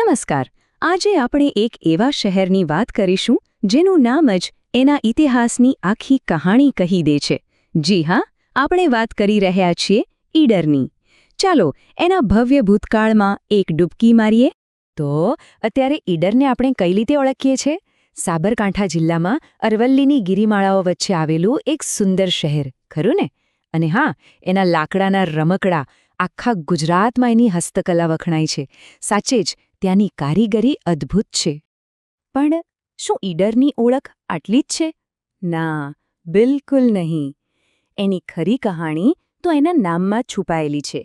નમસ્કાર. આજે આપણે એક એવા શહેરની વાત કરીશું જેનું નામ જ એના ઇતિહાસની આખી કહાણી કહી દે છે. જી હા, આપણે વાત કરી રહ્યા છીએ ઈડરની. ચાલો એના ભવ્ય ભૂતકાળમાં એક ડૂબકી મારીએ. તો અત્યારે ઈડરને આપણે કઈ રીતે ઓળખીએ છીએ? સાબરકાંઠા જિલ્લામાં અરવલ્લીની ગિરિમાળાઓ વચ્ચે આવેલું એક સુંદર શહેર, ખરું ને? અને હા, એના લાકડાના રમકડા આખા ગુજરાતમાં એની હસ્તકલા વખણાય છે. સાચે જ ત્યાંની કારીગરી અદ્ભુત છે. પણ શું ઈડરની ઓળખ આટલી જ છે? ના, બિલકુલ નહીં. એની ખરી કહાણી તો એના નામમાં જ છુપાયેલી છે.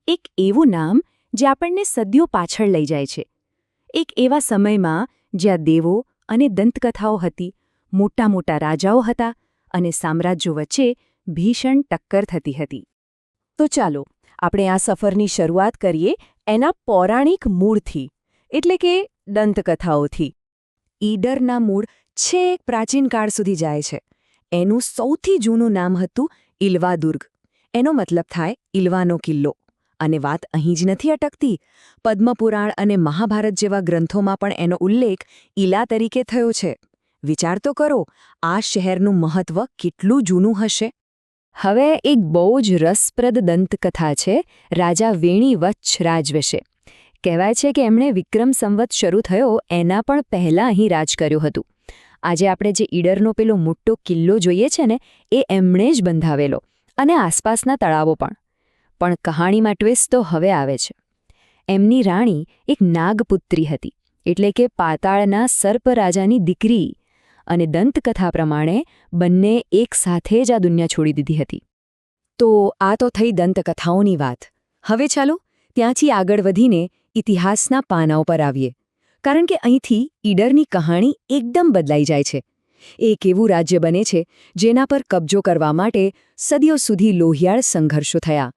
એક એવું નામ જે આપણને સદીઓ પાછળ લઈ જાય છે. એક એવા સમયમાં જ્યાં દેવો અને દંતકથાઓ હતી, મોટા મોટા રાજાઓ હતા અને સામ્રાજ્યો વચ્ચે ભીષણ ટક્કર થતી હતી. તો ચાલો આપણે આ સફરની શરૂઆત કરીએ એના પૌરાણિક મૂળથી, એટલે કે દંતકથાઓથી. ઈડરના મૂળ છેક પ્રાચીન કાળ સુધી જાય છે. એનું સૌથી જૂનું નામ હતું ઈલ્વાદુર્ગ. એનો મતલબ થાય ઈલ્વાનો કિલ્લો. અને વાત અહીં જ નથી અટકતી. પદ્મપુરાણ અને મહાભારત જેવા ગ્રંથોમાં પણ એનો ઉલ્લેખ ઈલા તરીકે થયો છે. વિચાર તો કરો, આ શહેરનું મહત્વ કેટલું જૂનું હશે. હવે એક બહુ જ રસપ્રદ દંતકથા છે રાજા વેણીવચ્છ રાજ વિશે. કહેવાય છે કે એમણે વિક્રમ સંવત શરૂ થયો એના પણ પહેલાં અહીં રાજ કર્યું હતું. આજે આપણે જે ઈડરનો પેલો મોટો કિલ્લો જોઈએ છે ને, એ એમણે જ બંધાવેલો, અને આસપાસના તળાવો પણ. પણ કહાણીમાં ટ્વિસ્ટ તો હવે આવે છે. એમની રાણી એક નાગપુત્રી હતી, એટલે કે પાતાળના સર્પ રાજાની દીકરી. અને દંતકથા પ્રમાણે બંને એક સાથે જ આ દુનિયા છોડી દીધી હતી. તો આ તો થઈ દંતકથાઓની વાત. હવે ચાલો ત્યાંથી આગળ વધીને ઇતિહાસના પાનાઓ પર આવીએ. કારણ કે અહીંથી ઈડરની કહાણી એકદમ બદલાઈ જાય છે. એક એવું રાજ્ય બને છે જેના પર કબજો કરવા માટે સદીઓ સુધી લોહિયાળ સંઘર્ષો થયા.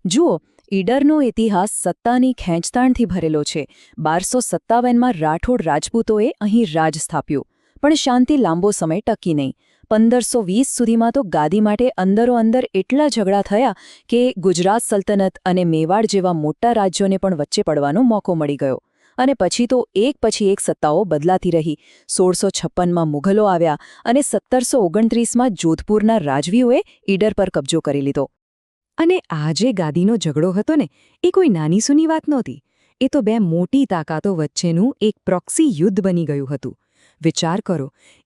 જુઓ, ઈડરનો ઇતિહાસ સત્તાની ખેંચતાણથી ભરેલો છે. 1257માં રાઠોડ રાજપૂતોએ અહીં રાજ સ્થાપ્યું. પણ શાંતિ લાંબો સમય ટકી નહીં. 1520 સુધીમાં તો ગાદી માટે અંદરોઅંદર એટલા ઝઘડા થયા કે ગુજરાત સલ્તનત અને મેવાડ જેવા મોટા રાજ્યોને પણ વચ્ચે પડવાનો મોકો મળી ગયો. અને પછી તો એક પછી એક સત્તાઓ બદલાતી રહી. 1656માં મુઘલો આવ્યા અને 1729માં જોધપુરના રાજવીઓએ ઈડર પર કબજો કરી લીધો. અને આ જે ગાદીનો ઝઘડો હતો ને, એ કોઈ નાની સૂની વાત નહોતી. એ તો બે મોટી તાકાતો વચ્ચેનું એક પ્રોક્સી યુદ્ધ બની ગયું હતું. વિચાર કરો,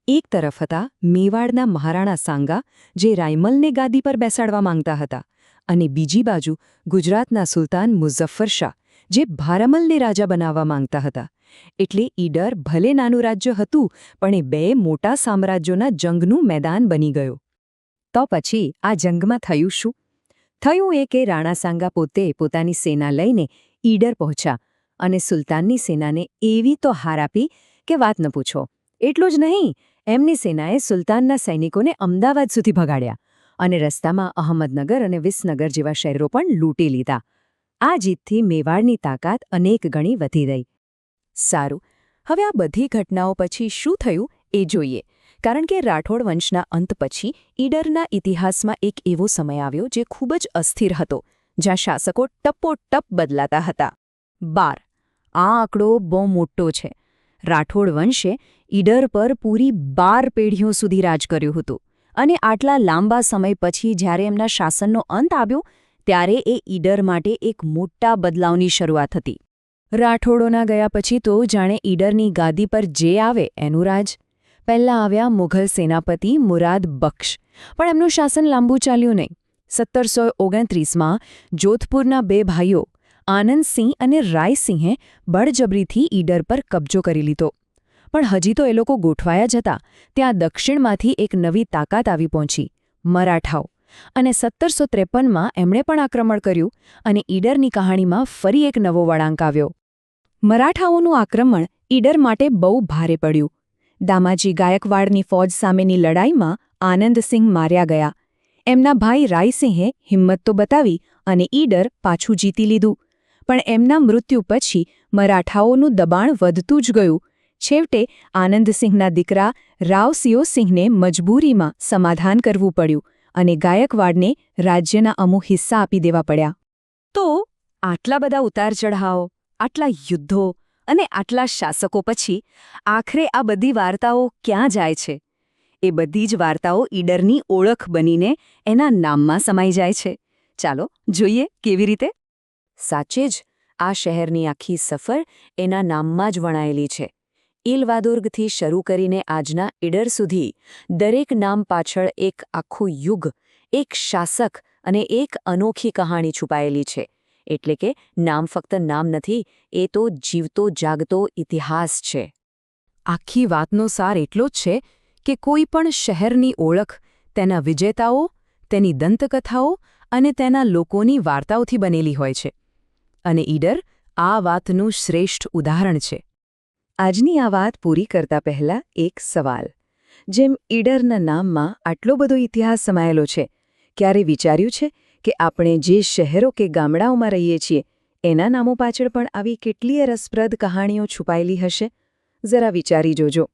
એક તરફ હતા મેવાડના મહારાણા સાંગા, જે રાયમલને ગાદી પર બેસાડવા માંગતા હતા, અને બીજી બાજુ ગુજરાતના સુલતાન મુઝફ્ફર શાહ, જે ભારમલને રાજા બનાવવા માંગતા હતા. એટલે ઈડર ભલે નાનું રાજ્ય હતું, પણ એ બે મોટા સામ્રાજ્યોના જંગનું મેદાન બની ગયું. તો પછી આ જંગમાં થયું શું? થયું એ કે રાણા સાંગા પોતે પોતાની સેના લઈને ઈડર પહોંચ્યા અને સુલતાનની સેનાને એવી તો હાર આપી કે વાત ન પૂછો. એટલું જ નહીં, એમની સેનાએ સુલતાનના સૈનિકોને અમદાવાદ સુધી ભગાડ્યા અને રસ્તામાં અહમદનગર અને વિસનગર જેવા શહેરો પણ લૂંટી લીધા. આ જીતથી મેવાડની તાકાત અનેક ગણી વધી ગઈ. સારું, હવે આ બધી ઘટનાઓ પછી શું થયું એ જોઈએ. કારણ કે રાઠોડ વંશના અંત પછી ઈડરના ઇતિહાસમાં એક એવો સમય આવ્યો જે ખૂબ જ અસ્થિર હતો, જ્યાં શાસકો ટપોટપ બદલાતા હતા. 12. આ આંકડો બહુ મોટો છે. રાઠોડ વંશે ઈડર પર પૂરી 12 પેઢીઓ સુધી રાજ કર્યું હતું. અને આટલા લાંબા સમય પછી જ્યારે એમના શાસનનો અંત આવ્યો, ત્યારે એ ઈડર માટે એક મોટા બદલાવની શરૂઆત હતી. રાઠોડોના ગયા પછી તો જાણે ઈડરની ગાદી પર જે આવે એનું રાજ. પહેલાં આવ્યા મુઘલ સેનાપતિ મુરાદ બખ્શ, પણ એમનું શાસન લાંબુ ચાલ્યું નહીં. 1729માં જોધપુરના બે ભાઈઓ આનંદસિંહ અને રાયસિંહે બળજબરીથી ઈડર પર કબજો કરી લીધો. પણ હજી તો એ લોકો ગોઠવાયા જ હતા ત્યાં દક્ષિણમાંથી એક નવી તાકાત આવી પહોંચી, મરાઠાઓ. અને 1753માં એમણે પણ આક્રમણ કર્યું અને ઈડરની કહાણીમાં ફરી એક નવો વળાંક આવ્યો. મરાઠાઓનું આક્રમણ ઈડર માટે બહુ ભારે પડ્યું. દામાજી ગાયકવાડની ફૌજ સામેની લડાઈમાં આનંદસિંહ માર્યા ગયા. એમના ભાઈ રાયસિંહે હિંમત તો બતાવી અને ઈડર પાછું જીતી લીધું. પણ એમના મૃત્યુ પછી મરાઠાઓનું દબાણ વધતું જ ગયું. છેવટે આનંદસિંહના દીકરા રાવસિંહને મજબૂરીમાં સમાધાન કરવું પડ્યું અને ગાયકવાડને રાજ્યના અમુક હિસ્સા આપી દેવા પડ્યા. તો આટલા બધા ઉતાર ચઢાવ, આટલા યુદ્ધો અને આટલા શાસકો પછી આખરે આ બધી વાર્તાઓ ક્યાં જાય છે? એ બધી જ વાર્તાઓ ઈડરની ઓળખ બનીને એના નામમાં સમાઈ જાય છે. ચાલો જોઈએ કેવી રીતે. સાચે જ આ શહેરની આખી સફર એના નામમાં જ વણાયેલી છે. ઇલવાદોર્ગથી શરૂ કરીને આજના ઈડર સુધી દરેક નામ પાછળ એક આખું યુગ, એક શાસક અને એક અનોખી કહાણી છુપાયેલી છે. એટલે કે નામ ફક્ત નામ નથી, એ તો જીવતો જાગતો ઇતિહાસ છે. આખી વાતનો સાર એટલો જ છે કે કોઈ પણ શહેરની ઓળખ તેના વિજેતાઓ, તેની દંતકથાઓ અને તેના લોકોની વાર્તાઓથી બનેલી હોય છે. અને ઈડર આ વાતનું શ્રેષ્ઠ ઉદાહરણ છે. આજની આ વાત પૂરી કરતા પહેલા એક સવાલ. જેમ ઈડરના નામમાં આટલો બધો ઇતિહાસ સમાયેલો છે, ક્યારે વિચાર્યું છે કે આપણે જે શહેરો કે ગામડાઓમાં રહીએ છીએ એના નામો પાછળ પણ આવી કેટલીય રસપ્રદ કહાણીઓ છુપાયેલી હશે? જરા વિચારી જોજો.